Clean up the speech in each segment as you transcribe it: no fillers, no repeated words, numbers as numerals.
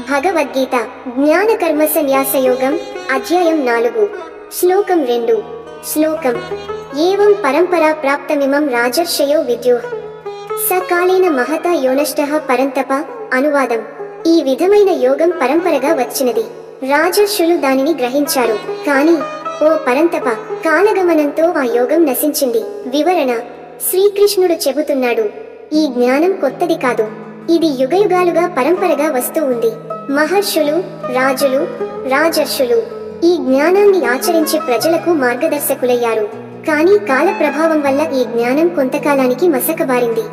భగవద్గీత జ్ఞాన కర్మ సన్యాస యోగం అధ్యాయం 4 శ్లోకం 2 శ్లోకం ఏవం పరంపరా ప్రాప్తమిమం రాజర్షయో విద్యుః సకాలేన మహతా యోనష్టః పరంతప. అనువాదం: ఈ విధమైన యోగం పరంపరగా వచ్చినది, రాజర్షులు దానిని గ్రహించారు, కాని ఓ పరంతప, కాలగమనంతో ఆ యోగం నశించింది. వివరణ: శ్రీకృష్ణుడు చెబుతున్నాడు, ఈ జ్ఞానం కొత్తది కాదు, ఇది యుగయుగాలుగా పరంపరగా వస్తూ ఉంది. మహర్షులు, రాజులు, రాజర్షులు ఈ జ్ఞానాన్ని ఆచరించి ప్రజలకు మార్గదర్శకులయ్యారు. కానీ కాల ప్రభావం వల్ల ఈ జ్ఞానం కొంతకాలానికి మసకబారింది.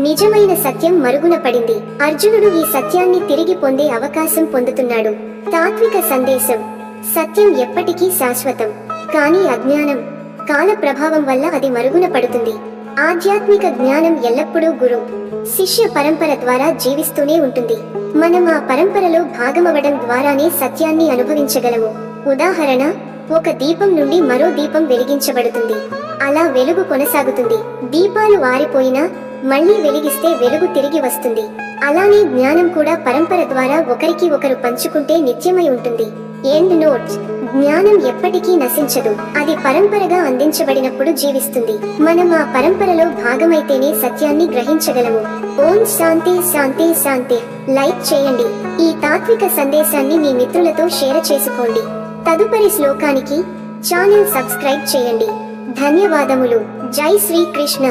నిజమైన సత్యం మరుగున పడింది. అర్జునుడు ఈ సత్యాన్ని తిరిగి పొందే అవకాశం పొందుతున్నాడు. తాత్విక సందేశం: సత్యం ఎప్పటికీ శాశ్వతం, కానీ అజ్ఞానం, కాల ప్రభావం వల్ల అది మరుగున పడుతుంది. ఆధ్యాత్మిక జ్ఞానం ఎల్లప్పుడూ గురు శిష్య పరంపర ద్వారా జీవిస్తూనే ఉంటుంది. మనం ఆ పరంపరలో భాగమవడం ద్వారానే సత్యాన్ని అనుభవించగలము. ఉదాహరణ: ఒక దీపం నుండి మరో దీపం వెలిగించబడుతుంది, అలా వెలుగు కొనసాగుతుంది. దీపాలు ఆరిపోయినా మళ్లీ వెలిగిస్తే వెలుగు తిరిగి వస్తుంది. అలానే జ్ఞానం కూడా పరంపర ద్వారా ఒకరికి ఒకరు పంచుకుంటే నిత్యమై ఉంటుంది. ఎండ్ నోట్: జ్ఞానం ఎప్పటికీ నశించదు, అది పరంపరగా అందించబడినప్పుడు జీవిస్తుంది. మనం ఆ పరంపరలో భాగమైతేనే సత్యాన్ని గ్రహించగలము. ఓం శాంతి శాంతి శాంతి. లైక్ చేయండి. ఈ తాత్విక సందేశాన్ని మీ మిత్రులతో షేర్ చేసుకోండి. తదుపరి శ్లోకానికి ఛానల్ సబ్స్క్రైబ్ చేయండి. ధన్యవాదములు. జై శ్రీకృష్ణ.